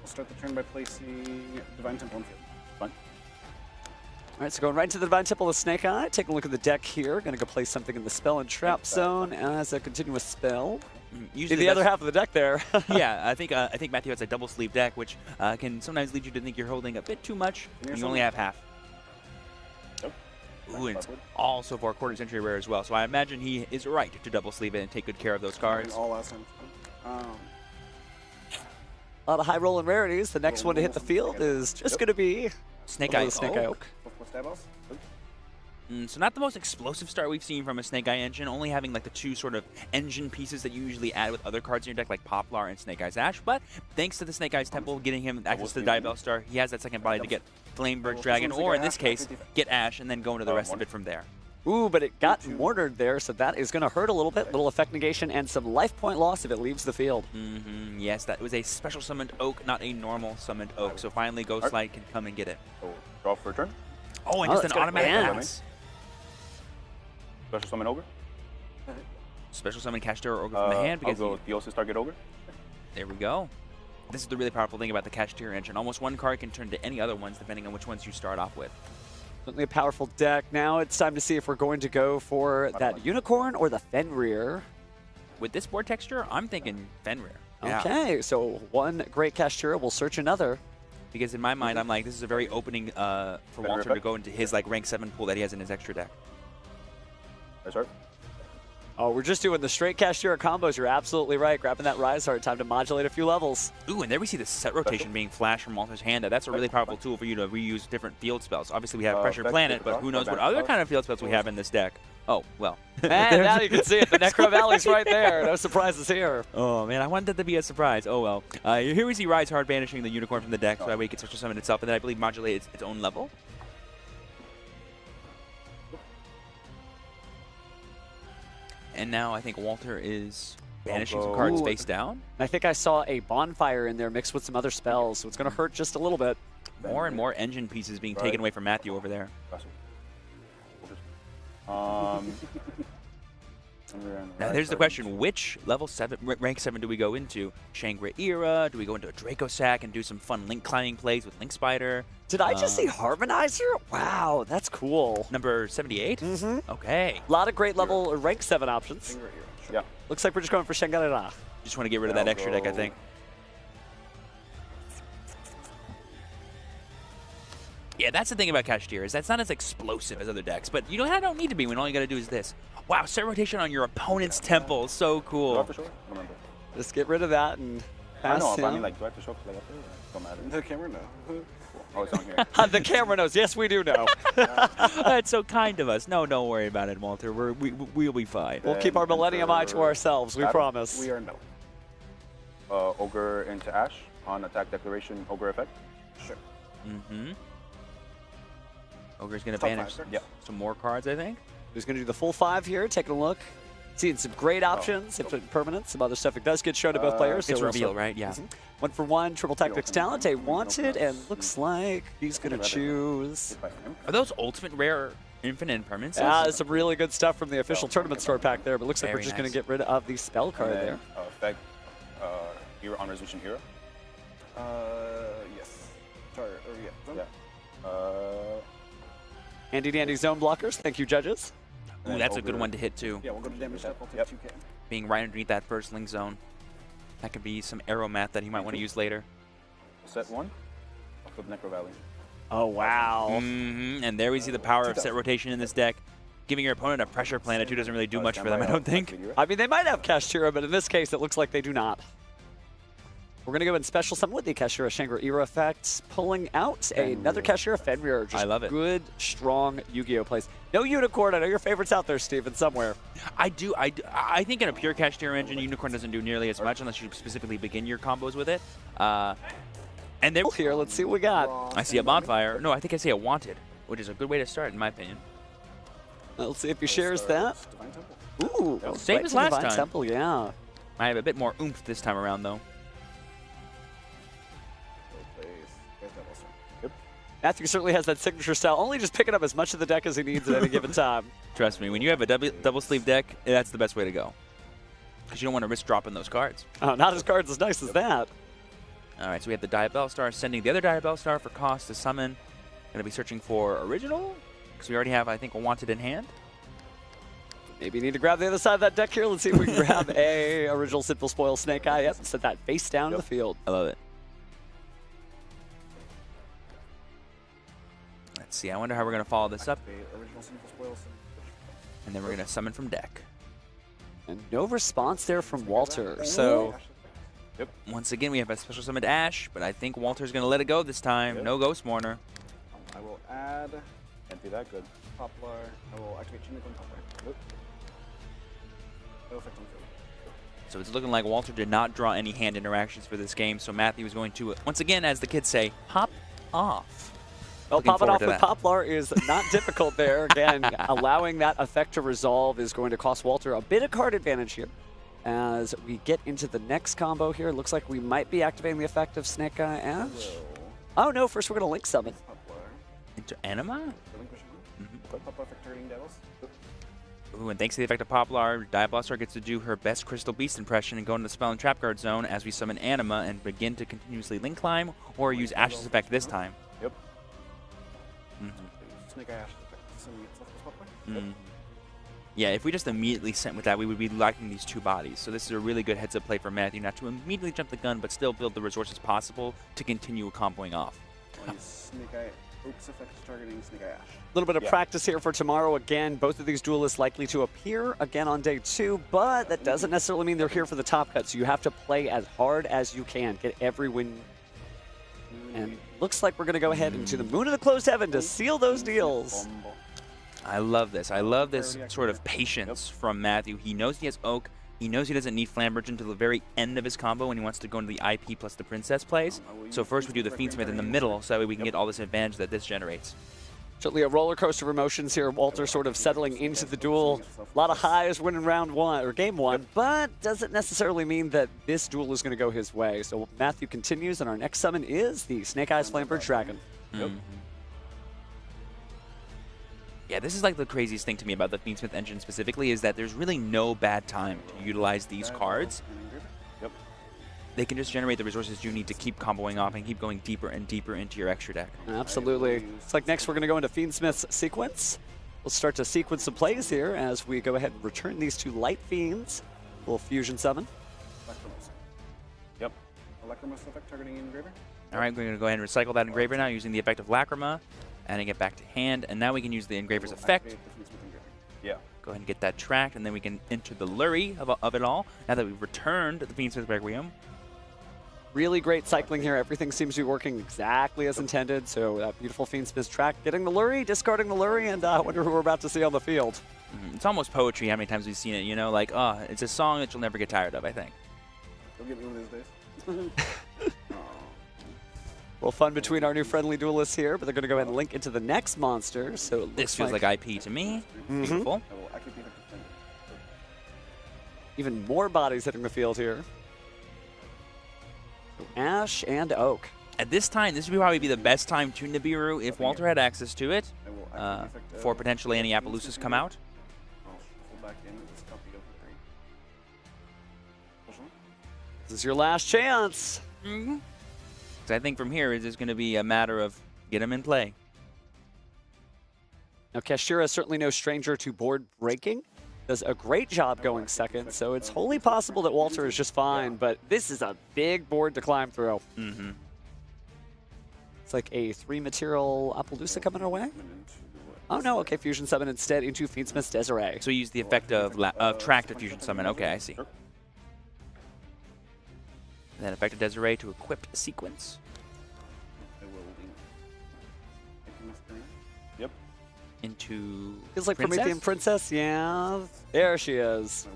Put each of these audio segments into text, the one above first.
We'll start the turn by placing Divine Temple on field. Fine. All right, so going right into the Divine Temple with Snake Eye. Taking a look at the deck here. Going to go place something in the Spell and Trap zone as a continuous spell. Usually the other half of the deck there. Yeah, I think Matthew has a double sleeve deck, which can sometimes lead you to think you're holding a bit too much. And you only have half. Nope. Ooh, and it's also for a quarter century rare as well. So I imagine he is right to double sleeve it and take good care of those cards. All last time. A lot of high rolling rarities. The next one to hit the field is just going to be Snake Eye Oak. So not the most explosive start we've seen from a Snake Eye engine, only having like the two sort of engine pieces that you usually add with other cards in your deck, like Poplar and Snake Eye's Ash. But thanks to the Snake Eye's Temple getting him access to the Diabell Star, he has that second body to get Flameberg Dragon, or in this case, get Ash and then go into the rest of it from there. Ooh, but it got mortared there, so that is going to hurt a little bit. Little effect negation and some life point loss if it leaves the field. Yes, that was a special summoned Oak, not a normal summoned Oak. So finally, Ghostlight can come and get it. Draw for a turn. Oh, and just an automatic pass. Special summon Ogre. Special summon Kashtira Ogre from the hand. Because I'll go Theosis target Ogre. There we go. This is the really powerful thing about the Kashtira engine. Almost one card can turn to any other ones depending on which ones you start off with. Certainly a powerful deck. Now it's time to see if we're going to go for that Unicorn or the Fenrir. With this board texture, I'm thinking Fenrir. Okay, so one great Kashtira will search another. Because in my mind, I'm like, this is a very opening for Walter to go into his like rank 7 pool that he has in his extra deck. Yes, sir. Oh, we're just doing the straight Kashtira combos. You're absolutely right. Grabbing that Rise Heart, time to modulate a few levels. Ooh, and there we see the set rotation being flashed from Walter's hand. That's a really powerful tool for you to reuse different field spells. Obviously, we have Pressure Planet, but who knows what other kind of field spells we have in this deck. Oh, well. And now you can see it. The Necro Valley's right there. No surprises here. Oh, man. I wanted that to be a surprise. Oh, well. Here we see Rise Hard banishing the Unicorn from the deck, so that way it can special summon itself, and then I believe modulate its own level. And now I think Walter is banishing some cards face down. I think I saw a Bonfire in there mixed with some other spells, so it's going to hurt just a little bit. More and more engine pieces being taken away from Matthew over there. Now there's the question, which level 7, rank 7 do we go into? Shangri-Era? Do we go into a Draco Sack and do some fun link climbing plays with Link Spider? Did I just see Harmonizer? Wow, that's cool. Number 78? Okay. A lot of great level or rank 7 options. Yeah. Looks like we're just going for Shangri-Era. Just want to get rid of that extra deck, I think. Yeah, that's the thing about Kashtira, is that's not as explosive as other decks, but you know, I don't need to be when all you got to do is this. Wow, set rotation on your opponent's temple, so cool. Just get rid of that and pass him. I mean, like, do I have to show up like up there? Don't matter. The camera knows. Oh, it's on here. The camera knows. Yes, we do know. That's so kind of us. No, don't worry about it, Walter. We'll be fine. We'll keep our Millennium Eye to ourselves, we promise. We are in battle. Ogre into Ash on attack declaration, Ogre effect. Sure. Ogre's going to banish some more cards, I think. He's going to do the full 5 here, taking a look. Seeing some great options, infinite permanence, some other stuff. It does get shown to both players. It's so reveal, right? Yeah. 1 for 1, triple tactics talent, a wanted, and looks like he's going to choose. Are those ultimate rare infinite permanences? Yeah, some really good stuff from the official tournament store pack there, but looks like we're just going to get rid of the spell card there. Effect, hero on resolution hero. Yes. Sorry, yeah. Handy dandy zone blockers. Thank you, judges. Ooh, that's a good one to hit, too. Yeah, we'll go to damage level 2K. Being right underneath that first link zone. That could be some arrow math that he might want to use later. Set 1. I'll flip Necro Valley. Oh, wow. And there we see the power of set rotation in this deck. Giving your opponent a pressure planet, too, doesn't really do much for them, I don't think. I mean, they might have Kashtira, but in this case, it looks like they do not. We're going to go in special summon with the Kashtira Shangri-Era effect, pulling out another Kashtira Fenrir. Just I love it. Good, strong Yu-Gi-Oh plays. No Unicorn. I know your favorite's out there, Steven, somewhere. I do. I think in a pure Kashtira engine, Unicorn doesn't do nearly as much unless you specifically begin your combos with it. And then here, let's see what we got. I see a Bonfire. No, I think I see a Wanted, which is a good way to start, in my opinion. Let's see if he shares that. Ooh, same as last Divine time. Temple, yeah. I have a bit more oomph this time around, though. Matthew certainly has that signature style, only just picking up as much of the deck as he needs at any given time. Trust me, when you have a double sleeve deck, that's the best way to go. Because you don't want to risk dropping those cards. Oh, not as cards as nice as that. All right, so we have the Diabell Star sending the other Diabell Star for cost to summon. Going to be searching for original because we already have, I think, a wanted in hand. Maybe you need to grab the other side of that deck here. Let's see if we can grab a original Simple Spoil Snake Eye. Yep, set that face down in the field. I love it. Let's see. I wonder how we're going to follow this up. And then we're going to summon from deck. And no response there from Walter. So, Yep. Once again, we have a special summoned Ash, but I think Walter's going to let it go this time. Yep. No Ghost Mourner. I will add. Can't do that. Good. Poplar. I will activate Chinnik on Poplar. Nope. No effect on field. So it's looking like Walter did not draw any hand interactions for this game, so Matthew is going to, once again, as the kids say, pop off. well, Looking popping forward off to with that. Poplar is not difficult there. Again, allowing that effect to resolve is going to cost Walter a bit of card advantage here. As we get into the next combo here, it looks like we might be activating the effect of Snake Eye Ash. Oh no, first we're going to Link Summon. Poplar. Into Anima? Relinquish one. Put Poplar effect targeting Devils. Ooh, and thanks to the effect of Poplar, Diabloster gets to do her best Crystal Beast impression and go into the Spell and Trap Guard zone as we summon Anima and begin to continuously Link Climb or use Ash's effect this time. Yep. Mhm. Snake Eye Ash effect. Summon itself as Poplar. Yep. Mm. Yeah, if we just immediately sent with that, we would be lacking these two bodies. So this is a really good heads-up play for Matthew, not to immediately jump the gun, but still build the resources possible to continue comboing off. Snake Eye. Oak's effect targeting Snake Eye Ash. A little bit of practice here for tomorrow. Again, both of these duelists likely to appear again on day 2, but that doesn't necessarily mean they're here for the top cut. So you have to play as hard as you can, get every win. And looks like we're going to go ahead into the Moon of the Closed Heaven to seal those deals. I love this. I love this sort of patience from Matthew. He knows he has Oak. He knows he doesn't need Flamberge until the very end of his combo when he wants to go into the IP plus the Princess plays. So first we do the Fiendsmith in the middle so that way we can get all this advantage that this generates. Certainly a roller coaster of emotions here. Walter sort of settling into the duel. A lot of highs winning round 1 or game 1, but doesn't necessarily mean that this duel is going to go his way. So Matthew continues, and our next summon is the Snake Eyes Flamberge Dragon. Yeah, this is like the craziest thing to me about the Fiendsmith engine specifically is that there's really no bad time to utilize these cards. Yep. They can just generate the resources you need to keep comboing off and keep going deeper and deeper into your extra deck. Absolutely. It's like next we're going to go into Fiendsmith's sequence. We'll start to sequence some plays here as we go ahead and return these two Light Fiends. We'll fusion summon. Yep. Electromos effect targeting Engraver. All right, we're going to go ahead and recycle that Engraver now using the effect of Lacrima, adding it back to hand, and now we can use the Engraver's effect. Yeah. Go ahead and get that tracked, and then we can enter the Lurry of it all. Now that we've returned the Fiendsmith Requiem. Really great cycling here. Everything seems to be working exactly as intended. So that beautiful Fiendsmith track, getting the Lurry, discarding the Lurry, and I wonder who we're about to see on the field. It's almost poetry how many times we've seen it, you know, like, oh, it's a song that you'll never get tired of, I think. Don't get me one of these days. Well, fun between our new friendly duelists here, but they're going to go ahead and link into the next monster. So it This looks feels like IP to me. Beautiful. I will activate the effect of Flame. even more bodies hitting the field here. So Ash and Oak. At this time, this would probably be the best time to Nibiru if Walter had access to it, for potentially any Appaloosas come out. This is your last chance. So I think from here, it's just going to be a matter of get him in play. Now, Kashtira is certainly no stranger to board breaking. Does a great job going second, so it's wholly possible that Walter is just fine, but this is a big board to climb through. It's like a 3-material Appaloosa coming our way. Oh no, okay, Fusion Summon instead into Fiendsmith's Desiree. So we use the effect of track to Fusion Summon. Okay, I see. And then effect of Desiree to equip a sequence. Yep. Into Feels like Princess? Promethean Princess, yeah. There she is.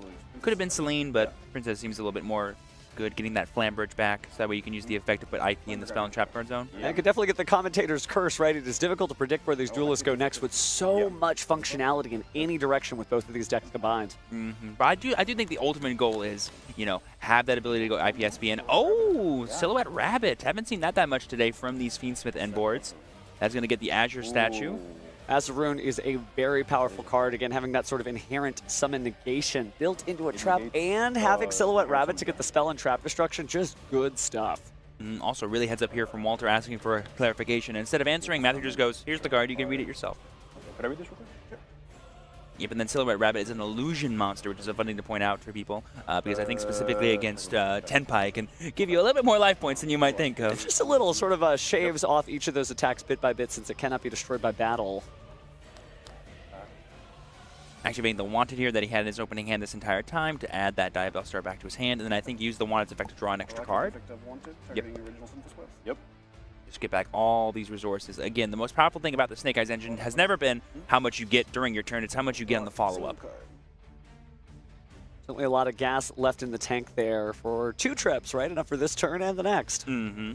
Could have been Celine, but Princess seems a little bit more good, getting that Flamberge back, so that way you can use the effect to put IP in the Spell and Trap Guard zone. I could definitely get the commentator's curse, right? It is difficult to predict where these duelists go next with so much functionality in any direction with both of these decks combined. But I do think the ultimate goal is, you know, have that ability to go IPSB and oh, Silhouette Rabbit. Haven't seen that much today from these Fiendsmith end boards. That's going to get the Azure statue. Azaroon is a very powerful card. Again, having that sort of inherent summon negation built into a trap and having Silhouette Rabbit to get the spell and trap destruction, just good stuff. Also, really heads up here from Walter asking for a clarification. Instead of answering, Matthew just goes, here's the card, you can read it yourself. Could I read this real quick? Sure. Yep, and then Silhouette Rabbit is an illusion monster, which is a fun thing to point out for people, because I think specifically against Tenpai can give you a little bit more life points than you might think of. It's just a little sort of shaves off each of those attacks bit by bit since it cannot be destroyed by battle. Activating the Wanted here that he had in his opening hand this entire time to add that Diabell Star back to his hand, and then I think use the Wanted's effect to draw an extra card. Yep. Yep. Just get back all these resources. Again, the most powerful thing about the Snake Eyes engine has never been how much you get during your turn, it's how much you get on the follow-up. Certainly a lot of gas left in the tank there for 2 trips, right? Enough for this turn and the next. Mm-hmm.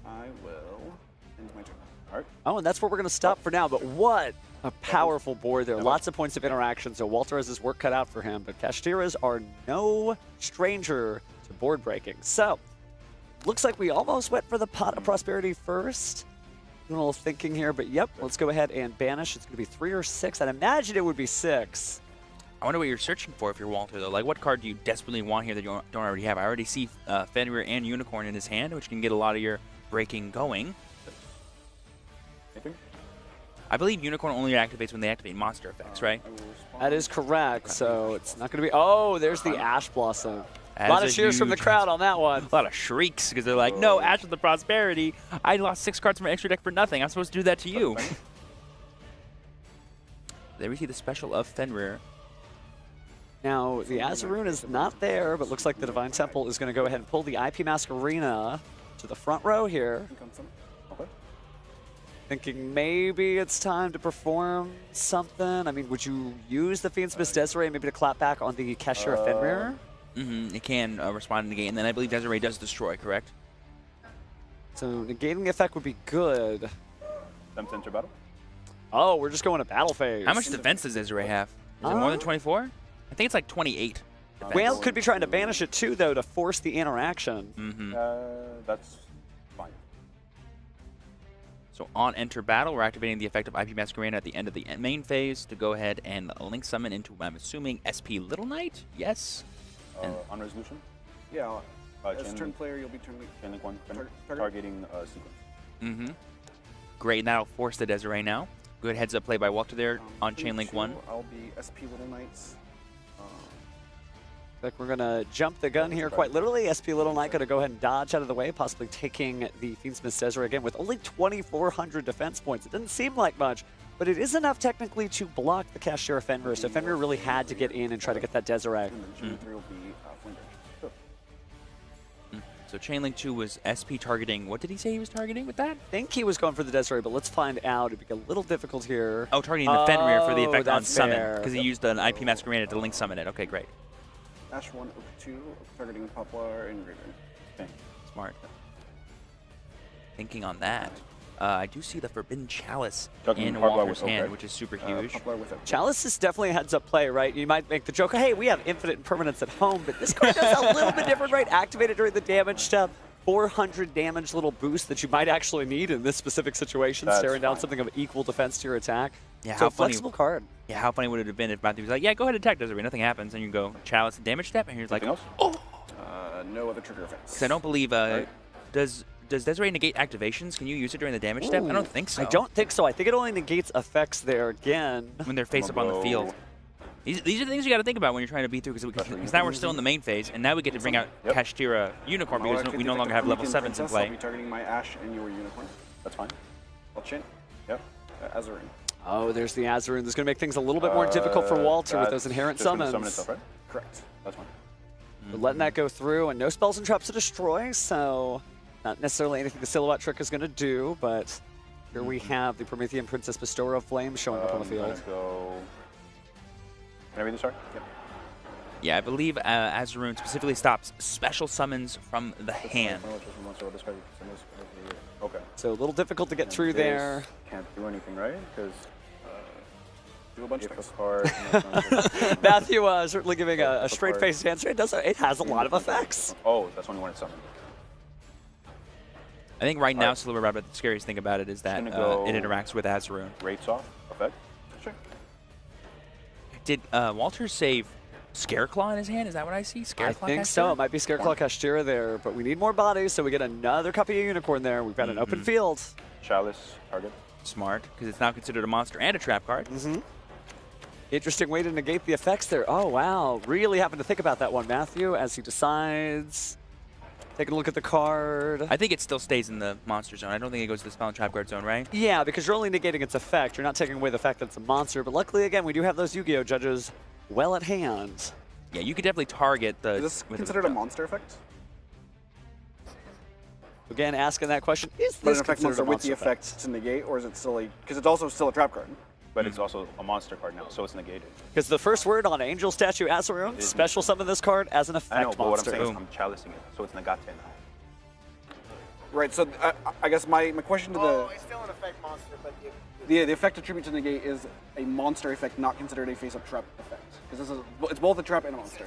I will end my turn. All right. Oh, and that's where we're going to stop for now, but what a powerful board there. Lots of points of interaction, so Walter has his work cut out for him, but Kashtiras are no stranger to board breaking. So, looks like we almost went for the Pot of Prosperity first. A little thinking here, but yep, let's go ahead and banish. It's going to be 3 or 6. I'd imagine it would be 6. I wonder what you're searching for if you're Walter, though. Like, what card do you desperately want here that you don't already have? I already see Fenrir and Unicorn in his hand, which can get a lot of your breaking going. Anything? I believe Unicorn only activates when they activate monster effects, right? That is correct, so it's not going to be... Oh, there's the Ash Blossom. That A lot is of cheers from the crowd on that one. A lot of shrieks because they're like, no, Ash of the Prosperity. I lost 6 cards from my extra deck for nothing. I'm supposed to do that to you. There we see the special of Fenrir. Now, the Azaroon is not there, but looks like the Divine Temple is going to go ahead and pull the IP Mask Arena to the front row here. Okay. Thinking maybe it's time to perform something. I mean, would you use the Fiendsmith Desiree maybe to clap back on the Kashtira Fenrir? Mm-hmm. It can respond and negate, and then I believe Desiree does destroy, correct? So negating the effect would be good. Them to enter battle? Oh, we're just going to battle phase. How much defense does Desiree have? Is it more than 24? I think it's like 28. defense. Whale could be trying to banish it too, though, to force the interaction. Mm-hmm. That's fine. So on enter battle, we're activating the effect of IP Masquerade at the end of the main phase to go ahead and link summon into, I'm assuming, SP Little Knight? Yes? On resolution? Yeah. As turn player, you'll be chain link 1, targeting sequence. Mm-hmm. Great, and that'll force the Desiree now. Good heads up play by Walter there on chain link 1. I'll be SP Little Knights. Like we're going to jump the gun here quite literally. SP Little Knight going to go ahead and dodge out of the way, possibly taking the Fiendsmith Desiree again with only 2,400 defense points. It doesn't seem like much, but it is enough technically to block the Kashtira Fenrir, so Fenrir really had to get in and try to get that Desiree. And then chain 3 will be Flamebearer. Sure. So chain link 2 was SP targeting. What did he say he was targeting with that? I think he was going for the Desiree, but let's find out. It'd be a little difficult here. Oh, targeting the Fenrir for the effect on that's summon, fair. because he used an IP Masquerade to link summon it. Okay, great. Ash 1, Oak 2, targeting Poplar and Raven. Okay. Smart. Thinking on that. I do see the Forbidden Chalice Talking in Poplar Walter's with hand, Oak, which is super huge. Poplar with Oak. Chalice is definitely a heads-up play, right? You might make the joke, hey, we have infinite impermanence at home, but this card does a little bit different, right? Activated during the damage step. 400 damage little boost that you might actually need in this specific situation, staring down something of equal defense to your attack. Yeah, so how funny. flexible card. Yeah, how funny would it have been if Matthew was like, yeah, go ahead and attack Desiree, nothing happens, and you go Chalice and damage step, and he's like, Anything else? No other trigger effects. because I don't believe, does Desiree negate activations? Can you use it during the damage step? I don't think so. I don't think so. I think it only negates effects there again. When they're face up on the field. These are the things you got to think about when you're trying to beat through, because now we're still in the main phase, and now we get to bring out Kashtira Unicorn because we no longer have level 7s in play. I'll be targeting my Ash and your Unicorn. That's fine. I'll chain. Yep. Azarin. Oh, there's the Azaroon. This is going to make things a little bit more difficult for Walter with those inherent summons. Summon itself, right? Correct. That's fine. But letting that go through, and no spells and traps to destroy, so not necessarily anything the Silhouette trick is going to do, but here we have the Promethean Princess Bestower of Flame showing up on the field. Let's go. Can I read this card? Yep. Yeah, I believe Azaroon specifically stops special summons from the hand. Okay. So a little difficult to get through there. Can't do anything, right? Because do a bunch of things. Matthew certainly giving a straight-faced answer. It has a lot of effects. Oh, that's when you want it summoned. I think right now, Silver Rabbit, the scariest thing about it is that it interacts with Azaroon. Rates off effect. Sure. Did Walter save Scareclaw in his hand? Is that what I see? Scareclaw? I think so. It might be Scareclaw Kashtira there, but we need more bodies, so we get another copy of Unicorn there. We've got an open field. Chalice target. Smart, because it's now considered a monster and a trap card. Interesting way to negate the effects there. Oh, wow. Really having to think about that one, Matthew, as he decides. Taking a look at the card. I think it still stays in the monster zone. I don't think it goes to the spell and trap card zone, right? Yeah, because you're only negating its effect. You're not taking away the fact that it's a monster. But luckily, again, we do have those Yu-Gi-Oh! Judges well at hand. Yeah, you could definitely target the... Is this considered a monster effect? Again, asking that question, is But this an effect considered monster a with monster the effect? effect to negate, or is it still a... Because it's also still a trap card. But it's also a monster card now, so it's negated. Because the first word on Angel Statue Azaroon, special summon this card as an effect I know, but what I'm monster. saying is I'm chalicing it, so it's negate now. Right, so I guess my question to the... Oh, it's still an effect monster, but The effect attribute to negate is a monster effect, not considered a face-up trap effect. Because it's both a trap and a monster.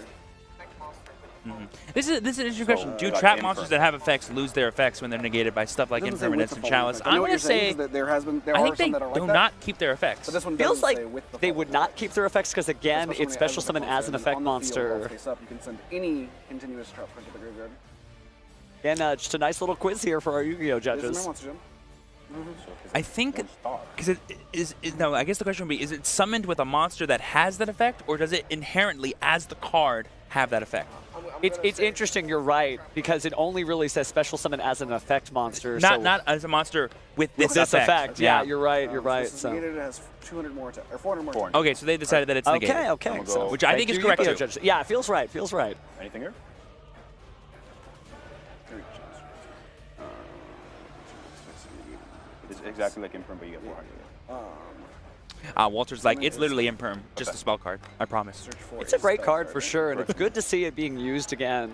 This is an interesting question. Do like trap Infirm. monsters that have effects lose their effects when they're negated by stuff like It doesn't say Impermanence with and the following Chalice? effect. I I'm know what going you're to saying say... is that there I are think they some that are like do that, not keep their effects. but this one Feels doesn't like say with the they would following not keep their effects because, again, effect. it's special summon as an effect On the field, while monster. face up, you can send any continuous trap card to the graveyard. And just a nice little quiz here for our Yu-Gi-Oh! It is in Judges. our monster gym. I think... Because no, I guess the question would be, is it summoned with a monster that has that effect, or does it inherently, as the card, have that effect? It's interesting, you're right, because it only really says special summon as an effect monster. Not as a monster with this effect. Yeah, you're right, you're So right. this is negated, it has 200 more attack, or 400 more attack. Okay, so they decided that it's negated. Okay. I'm gonna So, go- Which I think thank is you, correct, Yu-Gi-Oh! too. Judges. Yeah, it feels right, feels right. Anything here? It's exactly like Imperm, but you get 400. Walter's like, it's literally Imperm, just a spell card. I promise. Search for It's a great spell card for sure, and Correct. it's good to see it being used again.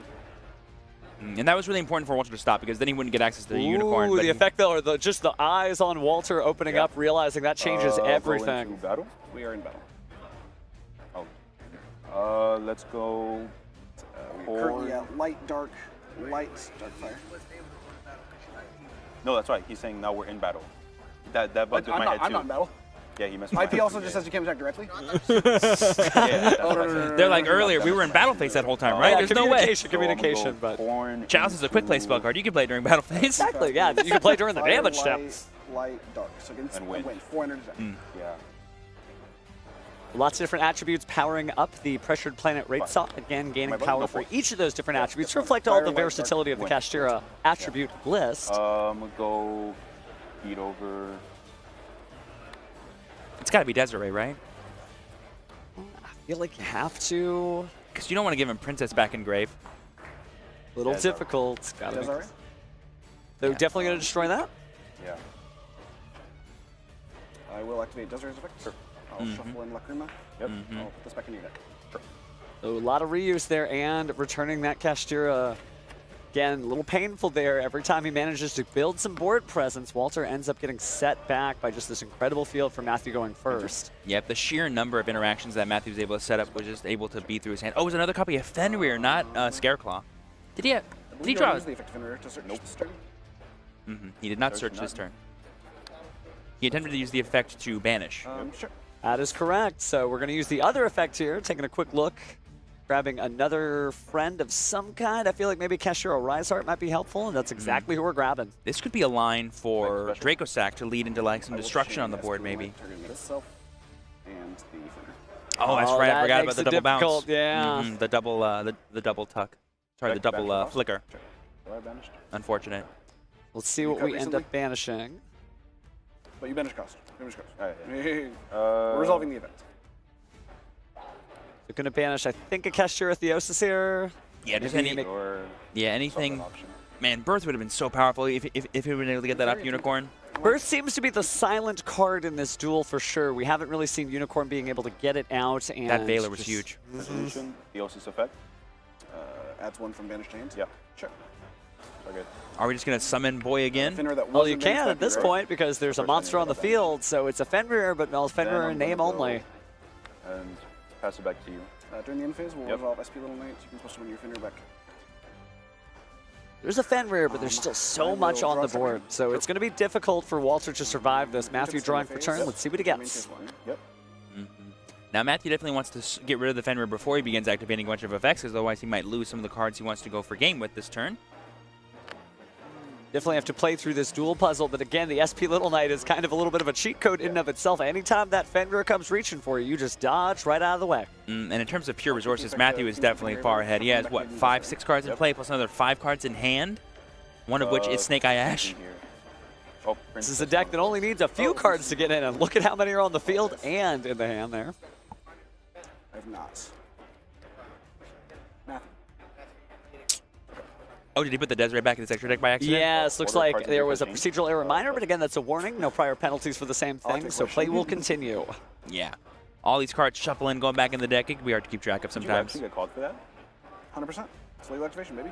And that was really important for Walter to stop, because then he wouldn't get access to the unicorn. Ooh, but the effect though, or just the eyes on Walter opening Yeah. up, realizing that changes Go everything. into battle? We are in battle. Oh. Let's go. We're currently at light, dark fire. No, that's right. He's saying now we're in battle. That bugged in my head too. I'm not in battle. Yeah, he messed with my IP head also too, just yeah. says you can't attack directly. Yeah, that's what I said. They're like, earlier, we were in battle phase that whole time, right? Yeah, There's no way. communication, but Chalice is a quick play spell card. You can play during battle phase. exactly, yeah, you can play during the Fire, damage step. Light, dark. So against And wind. 400 attack. Yeah. Lots of different attributes powering up the pressured planet rate saw. Again, gaining Am I power go for for it? each of those different attributes to Fire, reflect all the light, dark, versatility of the wind. Kashtira attribute list. I'm gonna go beat over. It's got to be Desiree, right? I feel like you have to. Because you don't want to give him Princess back in grave. A little Desiree. difficult. Gotta Desiree? They're definitely going to destroy that. Yeah. I will activate Desiree's effect. Sure. I'll shuffle in Lacrima. Yep. I'll put this back in your deck. So a lot of reuse there and returning that Kashtira. Again, a little painful there. Every time he manages to build some board presence, Walter ends up getting set back by just this incredible field for Matthew going first. Yep, the sheer number of interactions that Matthew was able to set up was just able to beat through his hand. Oh, it was another copy of Fenrir, not Scareclaw. Did he draw? Use the effect Fenrir to search this turn. He did not Search search this none. turn. He attempted to use the effect to banish. Sure. That is correct. So we're going to use the other effect here, taking a quick look. Grabbing another friend of some kind. I feel like maybe Kashtira Riseheart might be helpful, and that's exactly who we're grabbing. This could be a line for Like Draco Sack to lead into like some I will destruction chain on the board, SP maybe. light, targeting itself and the Fenrir. Oh, that's right. I that forgot makes about the it double bounce. difficult, yeah. The double, the double tuck. Sorry, the Back double to flicker. Sure. Do I banished? Unfortunate. Let's see You what cut we end recently? up banishing. But you banish cost. Banish cost. Alright, We're resolving the event. We're going to banish, I think, a Kashtira Theosis here. Yeah, just Maybe any, make- Or yeah, anything. solve that option. Man, Birth would have been so powerful if he would have been able to get that up Unicorn. Birth seems to be the silent card in this duel for sure. We haven't really seen Unicorn being able to get it out. And That Veiler was just- huge. Resolution, Theosis effect. Adds one from banished hands. Yeah. Sure. Okay. Are we just going to summon Boy again? Fenrir that Well, you wasn't banished can at back this to point because there's a First monster Fenrir on the got banished. field, so it's a Fenrir, but no, Then Fenrir I'm name gonna go only. And pass it back to you. During the end phase, we'll Yep. resolve SP Little Knight. You can push one your Fenrir back. There's a Fenrir, but there's still I so will much on draw the second. board, so it's going to be difficult for Walter to survive this. Matthew drawing for turn. Let's see what he Main gets. phase one. Yep. Now, Matthew definitely wants to get rid of the Fenrir before he begins activating a bunch of effects, because otherwise he might lose some of the cards he wants to go for game with this turn. Definitely have to play through this duel puzzle, but again, the SP Little Knight is kind of a little bit of a cheat code in and of itself. Anytime that Fenrir comes reaching for you, you just dodge right out of the way. And in terms of pure resources, Matthew is definitely far ahead. He has, what, 5, 6 cards in play, plus another 5 cards in hand, one of which is Snake Eye Ash. This is a deck that only needs a few cards to get in, and look at how many are on the field and in the hand there. I have not. Oh, did he put the Desiree back in his extra deck by accident? Yes, looks like there was a procedural error minor, but again, that's a warning. No prior penalties for the same thing, so play will continue. Yeah. All these cards shuffling, going back in the deck. It can be hard to keep track of sometimes. Did you actually get called for that? 100%. It's legal activation, baby.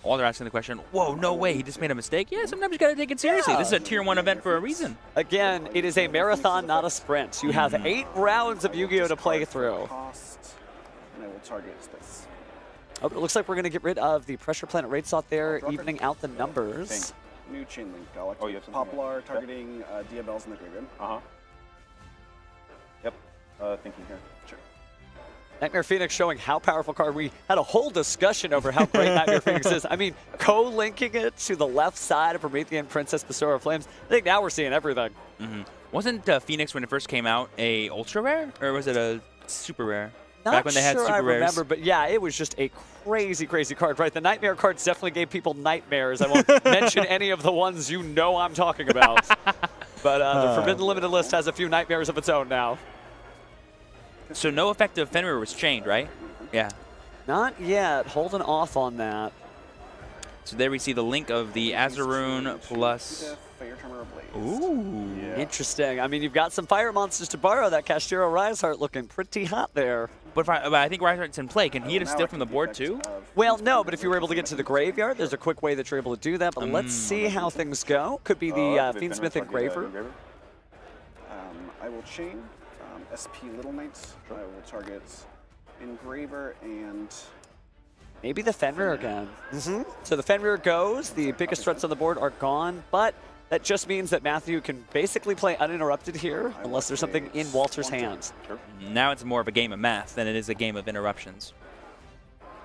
While they're asking the question, whoa, no way, he just made a mistake? Yeah, sometimes you got to take it seriously. This is a Tier 1 event for a reason. Again, it is a marathon, not a sprint. You have 8 rounds of Yu-Gi-Oh! To play through. And I will target space. Oh, it looks like we're going to get rid of the Pressure Planet Raid Slot there, evening out the numbers. New chain link. Oh, you have Poplar targeting Diabells in the graveyard. Yep. Thinking here. Sure. Nightmare Phoenix showing how powerful card. We had a whole discussion over how great Nightmare Phoenix is. I mean, co-linking it to the left side of Promethean Princess Bestower of Flames. I think now we're seeing everything. Wasn't Phoenix, when it first came out, a ultra rare? Or was it a super rare? Not Back when they had sure super I rares. remember, but yeah, it was just a crazy, crazy card, right? The Nightmare cards definitely gave people nightmares. I won't mention any of the ones you know I'm talking about. But the Forbidden Limited list has a few nightmares of its own now. So no effective Fenrir was chained, right? Yeah. Not yet. Holding off on that. So there we see the link of the Azaroon plus... Ooh. Yeah. Interesting. I mean, you've got some fire monsters to borrow. That Kashtira Riseheart looking pretty hot there. But I think Riseheart's in play. Can he hit a steal from the board too? Well, no, but if you were able to get to the graveyard, there's a quick way that you're able to do that. But let's see how things go. Could be the Fiendsmith Engraver. I will chain SP Little Knights. I will target Engraver and... Maybe the Fenrir again. So the Fenrir goes. The biggest threats on the board are gone, but that just means that Matthew can basically play uninterrupted here, unless there's something in Walter's hands. Now it's more of a game of math than it is a game of interruptions.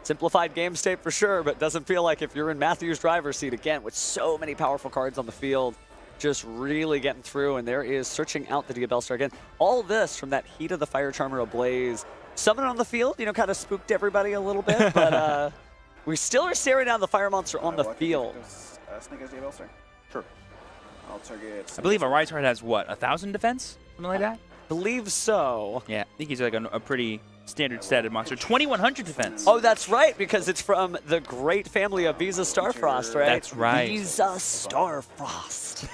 Simplified game state for sure, but doesn't feel like if you're in Matthew's driver's seat again with so many powerful cards on the field, just really getting through, and there is searching out the Diabellstar again. All this from that Heat of the Fire Charmer ablaze. Summon on the field, you know, kind of spooked everybody a little bit, but we still are staring down the Fire Monster on the field. Snake Eyes Diabellstar. Sure. I'll target... I believe a Riseheart has, what, 1,000 defense? Something like that? Believe so. Yeah, I think he's like a pretty standard statted monster. 2,100 defense. Oh, that's right, because it's from the great family of Visa Starfrost, right? That's right. Visa Starfrost.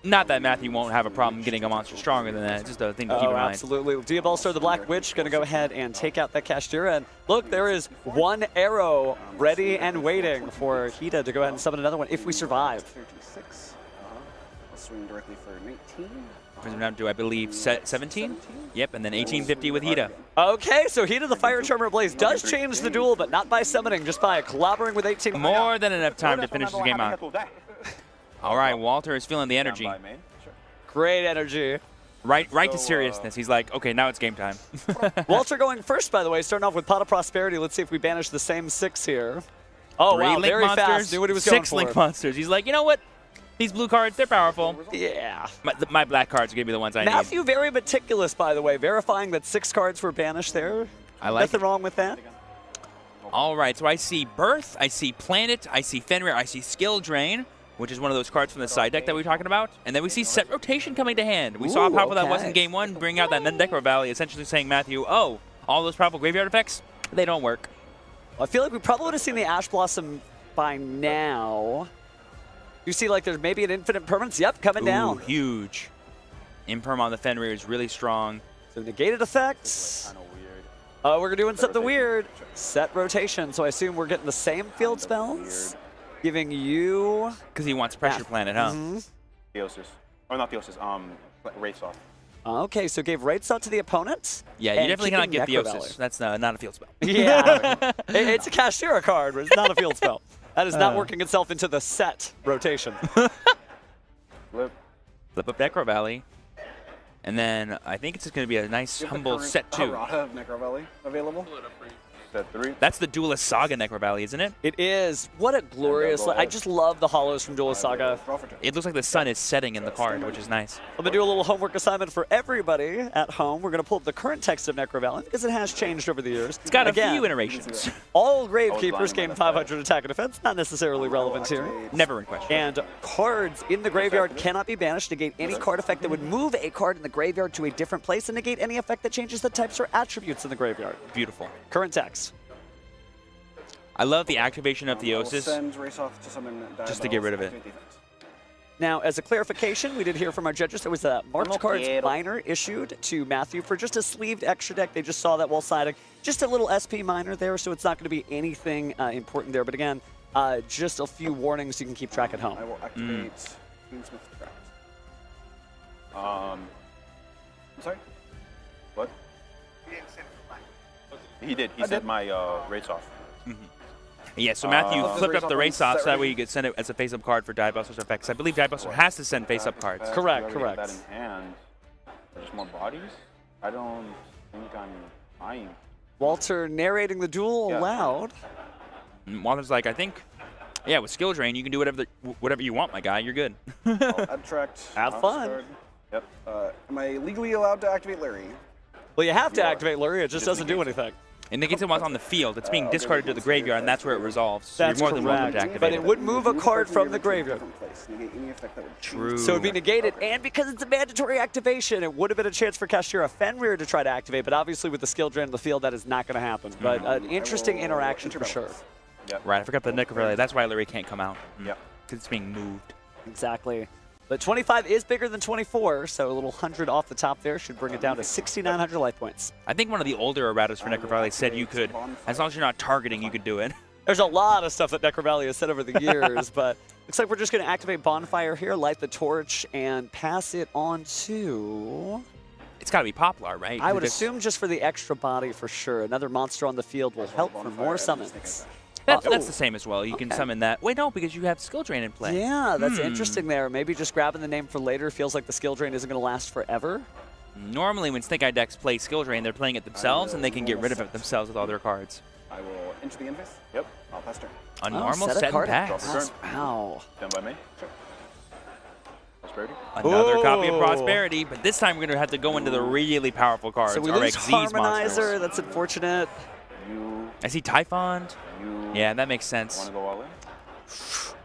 Not that Matthew won't have a problem getting a monster stronger than that. It's just a thing to keep in mind. Absolutely. Diabellstar, the Black Witch, going to go ahead and take out that Kashtira. And look, there is one arrow ready and waiting for Hida to go ahead and summon another one if we survive. 36. I'll swing directly for 19. Brings him down to, I believe, 17? Yep, and then 1850 with Hida. Okay, so Hida the Fire Charmer Blaze does change the duel, but not by summoning, just by clobbering with 18. More than enough time to finish this game out. All right, Walter is feeling the energy. Great energy. Right to seriousness. He's like, okay, now it's game time. Walter going first, by the way, starting off with Pot of Prosperity. Let's see if we banish the same 6 here. Oh, wow, very fast. Knew what he was going for. 6 link monsters. He's like, you know what? These blue cards, they're powerful. Yeah. My black cards are going to be the ones I need. Matthew, very meticulous, by the way, verifying that 6 cards were banished there. I like Nothing wrong with that. All right, so I see Birth, I see Planet, I see Fenrir, I see Skill Drain, which is one of those cards from the side deck that we were talking about. And then we see Set Rotation coming to hand. We saw how powerful that was in Game 1, bring out that Mendekar Valley, essentially saying, Matthew, oh, all those powerful graveyard effects, they don't work. Well, I feel like we probably would have seen the Ash Blossom by now. You see like there's maybe an Infinite Permanence. Yep, coming down. Huge. Imperm on the Fenrir is really strong. So negated effects. Oh, we're doing something weird. Set Rotation. So I assume we're getting the same field spells. Giving you... Because he wants Pressure Planet, huh? Theosis. Or not Theosis, Wraith Soft. Okay, so gave Wraith Soft to the opponent. Yeah, you definitely cannot get Theosis. That's not a field spell. Yeah. It's a Kashtira card, but it's not a field spell. That is not working itself into the set rotation. Flip. Flip up Necro Valley. And then I think it's just going to be a nice, humble set 2. Errata of Necro Valley available. Set 3. That's the Duelist Saga Necro Valley, isn't it? It is. What a glorious... I just love the hollows from Duelist Saga. It looks like the sun is setting in the card, which is nice. I'm going to do a little homework assignment for everybody at home. We're going to pull up the current text of Necro Valley because it has changed over the years. It's got a few iterations. All Gravekeepers gain 500 attack and defense. Not necessarily relevant here. Never in question. And cards in the graveyard cannot be banished. Negate any card effect that would move a card in the graveyard to a different place, and negate any effect that changes the types or attributes in the graveyard. Beautiful. Current text. I love the activation of Theosis Just to get rid of it. Now, as a clarification, we did hear from our judges there was a marked cards minor issued to Matthew for just a sleeved extra deck. They just saw that while siding. Just a little SP minor there, so it's not going to be anything important there. But again, just a few warnings you can keep track at home. I will activate Fiendsmith Traps. I'm sorry? What? He did. He sent my race off. Yeah, so Matthew flipped up the race off so that way you could send it as a face-up card for Diebuster's effects. I believe Diebuster has to send face-up cards. Correct. That in hand. Just more bodies? I don't think I'm buying. Walter narrating the duel aloud. Walter's like, I think, yeah, with skill drain, you can do whatever you want, my guy. You're good. Abstract. Have fun. Yep. Am I legally allowed to activate Larry? Well, you have to activate Lurie. It just doesn't do anything. It negates it while it's on the field. It's being discarded to the graveyard, and that's where it resolves. So That's you're more than welcome to correct. activate But it. it would move a card from the graveyard. True. So it would be negated, and because it's a mandatory activation, it would have been a chance for Kashtira Fenrir to try to activate, but obviously with the skill drain on the field, that is not going to happen. But an interesting interaction for sure. Yep. Right, I forgot the Necro Valley. That's why Larry can't come out. Yep. Because it's being moved. Exactly. But 25 is bigger than 24, so a little 100 off the top there should bring it down to 6,900 life points. I think one of the older erratas for Necro Valley said you could, as long as you're not targeting, you could do it. There's a lot of stuff that Necro Valley has said over the years, but looks like we're just going to activate Bonfire here, light the torch, and pass it on to... It's got to be Poplar, right? I would assume just for the extra body for sure. Another monster on the field will help for more summons. That's the same as well. You can summon that. Wait, no, because you have skill drain in play. Yeah, that's interesting there. Maybe just grabbing the name for later feels like the skill drain isn't going to last forever. Normally, when Snake Eye decks play skill drain, they're playing it themselves, and they can get rid of it themselves with all their cards. I will enter the invis. Yep. I'll pass turn. A normal set and pass. Wow. Done by me. Sure. Prosperity. Another copy of Prosperity, but this time we're going to have to go into the really powerful cards. So we our lose Xyz Harmonizer. monsters. That's unfortunate. I see Typhon. Yeah, that makes sense. Want to go all in?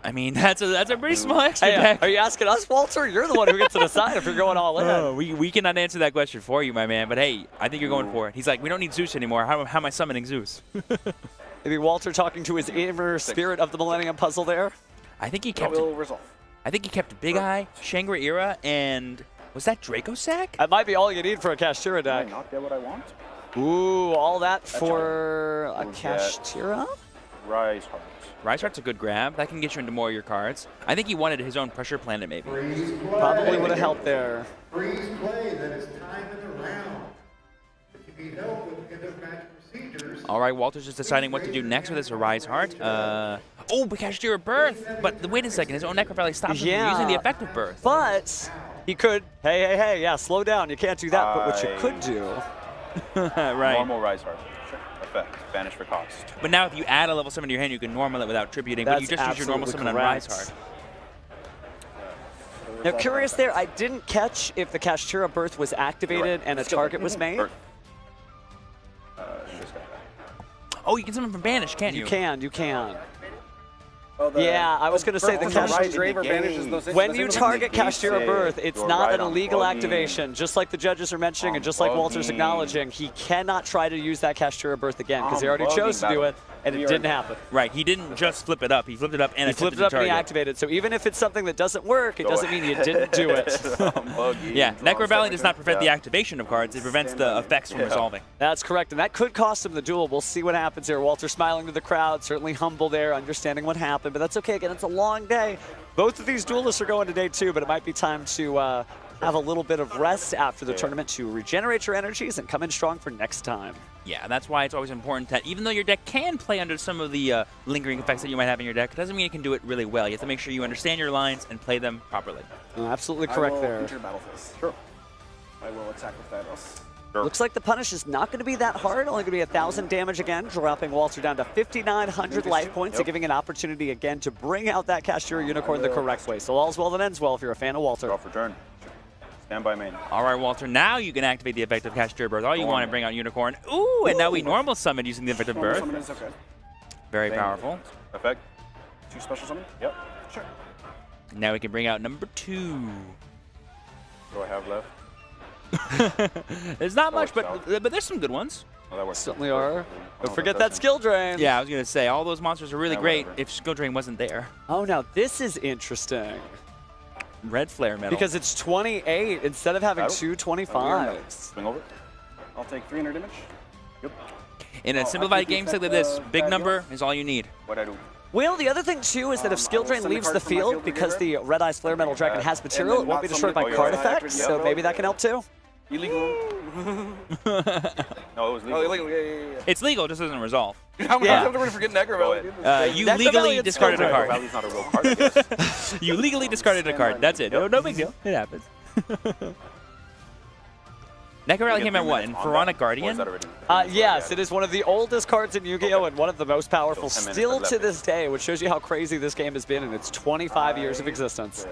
I mean, that's a pretty small extra Hey, deck. are you asking us, Walter? You're the one who gets to decide if you're going all in. Oh, we cannot answer that question for you, my man. But hey, I think you're going for it. He's like, we don't need Zeus anymore. How am I summoning Zeus? Maybe Walter talking to his inner spirit of the Millennium Puzzle there. I think he kept. Will resolve. I think he kept Big Eye, Shangri-Ira, and was that Draco Sack? That might be all you need for a Kashtira Did I deck. not get what I want? Ooh, all that for a Kashtira? Rise Heart. Rise Heart's a good grab. That can get you into more of your cards. I think he wanted his own pressure planet, maybe. Probably would have helped there. Freeze play, that is time in the round. If you need help with end of match procedures. All right, Walter's just deciding what to do next with his Rise Heart. Oh, but Kashtira Birth. But wait a second, his own Necro Valley stops him from using the effective Birth. But he could, hey, yeah, slow down. You can't do that. But what you could do. Right. Normal Rise Heart. Effect. Banish for cost. But now if you add a level summon to your hand, you can normal it without tributing. But you just use your normal summon on Rise Heart. Now, curious there, I didn't catch if the Kashtira Birth was activated and a target was made. Oh, you can summon from Banish, can't you? You can. Yeah, I was going to say the Kashtira. When you target Kashtira Birth, it's not an illegal activation. Just like the judges are mentioning and just like Walter's acknowledging, he cannot try to use that Kashtira Birth again because he already chose to do it and it didn't happen. Right, he didn't just flip it up. He flipped it up and he flipped it up and he activated. So even if it's something that doesn't work, it doesn't mean you didn't do it. Yeah, Necro Valley does not prevent the activation of cards. It prevents the effects from resolving. That's correct, and that could cost him the duel. We'll see what happens here. Walter smiling to the crowd, certainly humble there, understanding what happened, but that's okay. Again, it's a long day. Both of these duelists are going to day 2, but it might be time to have a little bit of rest after the tournament to regenerate your energies and come in strong for next time. Yeah, that's why it's always important that even though your deck can play under some of the lingering effects that you might have in your deck, it doesn't mean it can do it really well. You have to make sure you understand your lines and play them properly. Absolutely correct there. Enter battle phase. Sure. I will attack with Thanos. Sure. Looks like the punish is not going to be that hard. Only going to be 1,000 damage again, dropping Walter down to 5,900 life points and giving an opportunity again to bring out that Kashtira Unicorn the correct way. So all's well that ends well if you're a fan of Walter. Draw for turn. Stand by main. All right, Walter, now you can activate the effective Kashtira Birth. All you want to bring out Unicorn. Ooh, and now we normal summon using the effective Normal Birth. summon is okay. Very Same. powerful. Effect. 2 special summon? Yep. Sure. Now we can bring out number 2. What do I have left? There's not much, itself. but there's some good ones. Oh, that works. Certainly are. I don't Don't know forget if that that's skill drain. Yeah, I was going to say, all those monsters are really Yeah, great whatever. if Skill Drain wasn't there. Oh, now this is interesting. Red Flare Metal. Because it's 28 instead of having Battle? 2 25s. Swing over. I'll take 300 damage. Yep. in a I simplified think game the like this, effect, big bad number deal. is all you need. What I do? Well, the other thing too is that if I Skill will Drain send a leaves card the from my field, field to because the the Red Eyes Flare Metal Dragon And has then material, it won't be not destroyed by summon- card Oh, yeah, effects, yeah, so yeah. maybe that can help too. Illegal. No, it was legal. Oh, illegal. Yeah. It's legal, just doesn't resolve. How Yeah. many times are we forgetting Necro Go Valley? ahead. You Necro legally Valley and discarded Skill a Drain. card. Valley's not a real card, I guess. You legally discarded a card. That's it. No big deal. It happens. Necro Rally We get came out 3 what? In minutes on Pharaonic that? Or is Guardian? that already? Yes, it is one of the oldest cards in Yu-Gi-Oh! And one of the most powerful So 10 minutes still left. to this day, which shows you how crazy this game has been in its 25 years of existence.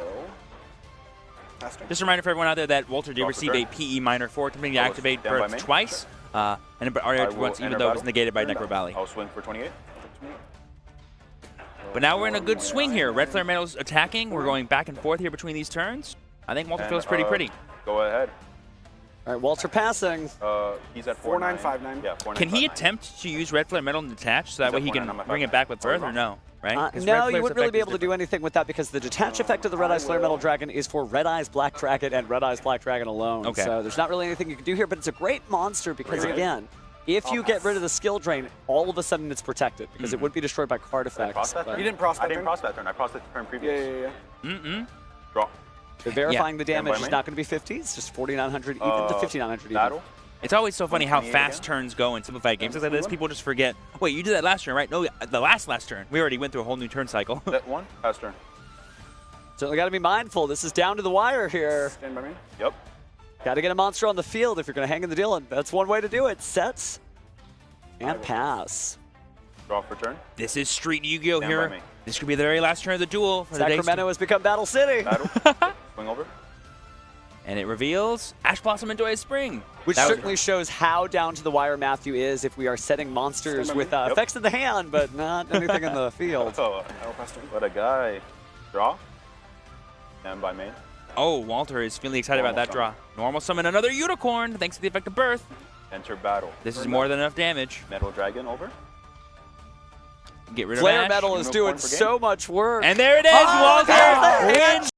Faster. Just a reminder for everyone out there that Walter did Draw for receive turn. a PE minor 4, continuing to I will activate stand by Birth me. twice, and I will once, even enter though it was battle. negated by Turn Necro down. Valley. I'll swing for 28. But now we're in a good swing here. Red Flare Metal's attacking. We're going back and forth here between these turns. I think Walter And, feels pretty. Go ahead. All right, Walter passing. He's at 4959. Yeah, 4959. Can he attempt to use Red Flare Metal and detach so that He's way at he 49 can on my bring it phone. back with Birth Oh, or no? Right? 'Cause No, Red you Flare's wouldn't really effect be is able to do different. anything with that because the detach effect of the Red Eyes Flare Metal Dragon is for Red Eyes Black Dragon and Red Eyes Black Dragon alone. Okay. So there's not really anything you can do here, but it's a great monster because, Right. again, if you get rid of the skill drain, all of a sudden it's protected because it would be destroyed by card effects. prospect but turn? You didn't prospect I didn't turn? prospect turn. I prospect turn previous. Yeah. Draw. But verifying the Stand by damage is me. not going to be 50. It's just 4,900 even to 5,900 even. Battle. It's always so funny how 28 fast again? turns go in simplified games like this. People just forget. Wait, you did that last turn, right? No, the last turn. We already went through a whole new turn cycle. That one. Pass turn. Certainly got to be mindful. This is down to the wire here. Stand by me. Yep. Got to get a monster on the field if you're going to hang in the deal, and that's one way to do it. Sets and pass. Draw for turn. This is Street Yu-Gi-Oh! Stand by here. me. This could be the very last turn of the duel for the day's Sacramento has become Battle City. Battle. Swing over. And it reveals Ash Blossom and Joyous Spring. Which That was- certainly shows how down to the wire Matthew is if we are setting monsters with Yep. effects in the hand, but not anything in the field. Oh, I will pass turn. what a guy. Draw. Stand by main. Oh, Walter is feeling excited about Normal that draw. Normal summon another Unicorn thanks to the effect of Birth. Enter battle. This is more than enough damage. Metal Dragon over. Get rid of Flare Ash. Metal is Unicorn doing for game. so much work. And there it is, Oh, Walter there's the wins. hand